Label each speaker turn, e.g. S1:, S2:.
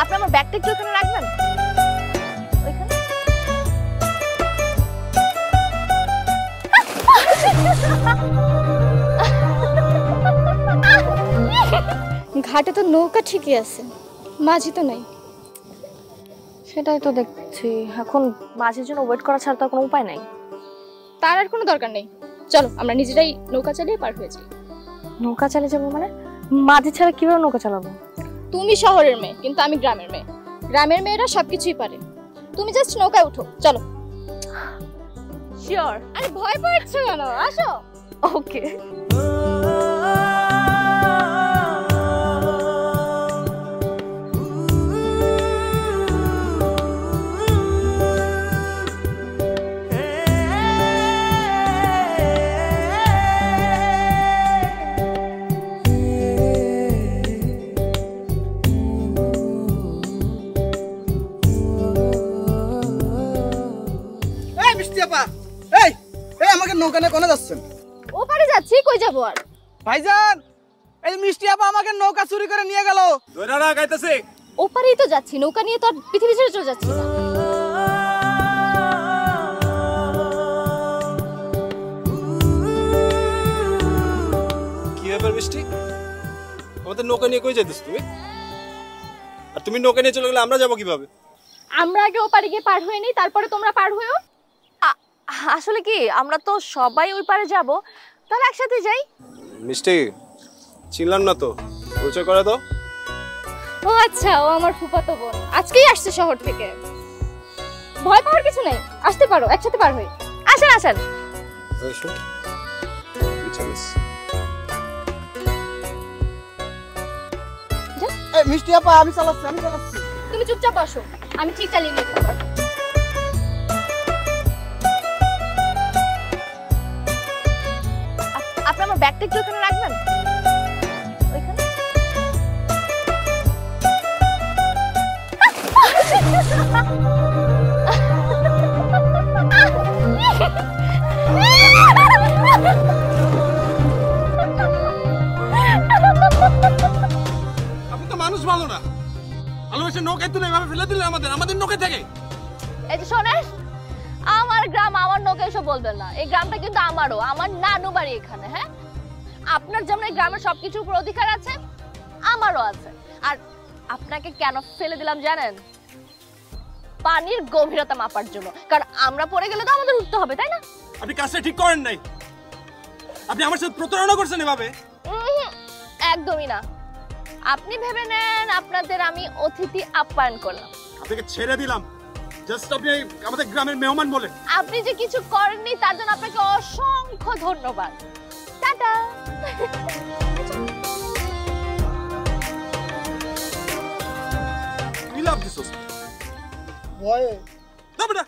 S1: আপনি আমার ব্যাগটা একটু ওখানে রাখবেন। ওইখানে
S2: ঘাটে তো নৌকা ঠিকই আছে, মাঝি তো নাই।
S1: সেটাই তো দেখছি, এখন মাঝির জন্য ওয়েট করা ছাড়া তো কোনো উপায় নাই।
S2: তার আর কোনো দরকার নেই, চলো আমরা নিজেরাই নৌকা চালিয়ে পার হয়ে যাই।
S1: নৌকা চালিয়ে যাবো মানে? মাঝি ছাড়া কিভাবে নৌকা চালাবো?
S2: তুমি শহরের মেয়ে, কিন্তু আমি গ্রামের মেয়ে। গ্রামের মেয়েরা সবকিছুই পারে। তুমি জাস্ট নৌকায় উঠো, চলো।
S1: শিওর?
S2: আরে ভয় পাচ্ছো কেন, আসো।
S1: ওকে।
S3: আমাকে নৌকা নিয়ে কোনে যাচ্ছেন?
S2: ওপারে যাচ্ছি, কই যাবো আর?
S3: ভাইজান, এই মিষ্টি আপা আমাকে নৌকা চুরি করে নিয়ে গেল।
S4: দৈরারা গাইতেছে।
S2: ওপারেই তো যাচ্ছি, নৌকা নিয়ে তো আর পৃথিবী ছেড়ে চলে যাচ্ছি না।
S4: কি ব্যাপার মিষ্টি, আমাদের নৌকা নিয়ে কই যাইতেছ তুমি? আর তুমি নৌকা নিয়ে চলে গেলে আমরা যাবো কিভাবে?
S2: আমরা আগে ওপারে গিয়ে পার হয়ে নিই, তারপরে তোমরা পার হয়েও।
S1: আসলে কি আমরা তো সবাই ওই পারে যাব, তাহলে একসাথে যাই।
S4: মিষ্টি, চিনলাম না তো, পরিচয় করে দাও।
S2: ও আচ্ছা, ও আমার ফুফাতো বোন, আজকেই আসছে শহর থেকে। ভয় পাওয়ার কিছু নেই, আসতে পারো, একসাথে পার হই।
S1: আসেন আসেন।
S4: এসো।
S3: এই মিষ্টি আপা, আমি চালাচ্ছি।
S2: তুমি চুপচাপ বসো, আমি ঠিক চালিয়ে নিয়ে যাবো।
S1: আপনি আমার ব্যাগটা একটু ওখানে রাখবেন। ওইখানে
S4: আপনি তো মানুষ ভালো না, ভালোবেসে নৌকায় তুলে এভাবে ফেলে দিলে আমাদের নৌকা থেকে।
S1: এই যে শোনেন, আমার গ্রাম, আমার নৌকা এসব বলবেন না। এই গ্রামটা কিন্তু আমারও, আমার নানু বাড়ি এখানে। হ্যাঁ, আপনার যেমন এই গ্রামের সবকিছুর উপর অধিকার আছে, আমারও আছে। আর আপনাকে কেন ফেলে দিলাম জানেন? পানির গভীরতা মাপার জন্য, কারণ আমরা পড়ে গেলে তো আমাদের উঠতে হবে, তাই না?
S4: আপনি কাজটা ঠিক করেন নাই, আপনি আমার সাথে প্রতারণা করছেন এভাবে।
S1: একদমই না। আপনি ভেবে নেন আপনাদের আমি অতিথি আপ্যায়ন করলাম,
S4: আপনাকে ছেড়ে দিলাম জাস্ট আপনি আমাদের গ্রামের মেহমান বলে।
S1: আপনি যে কিছু করেননি তার জন্য আপনাকে অসংখ্য ধন্যবাদ। টাটা।
S4: কি লাভ দিছস?
S3: ভয়ে
S4: না বেটা।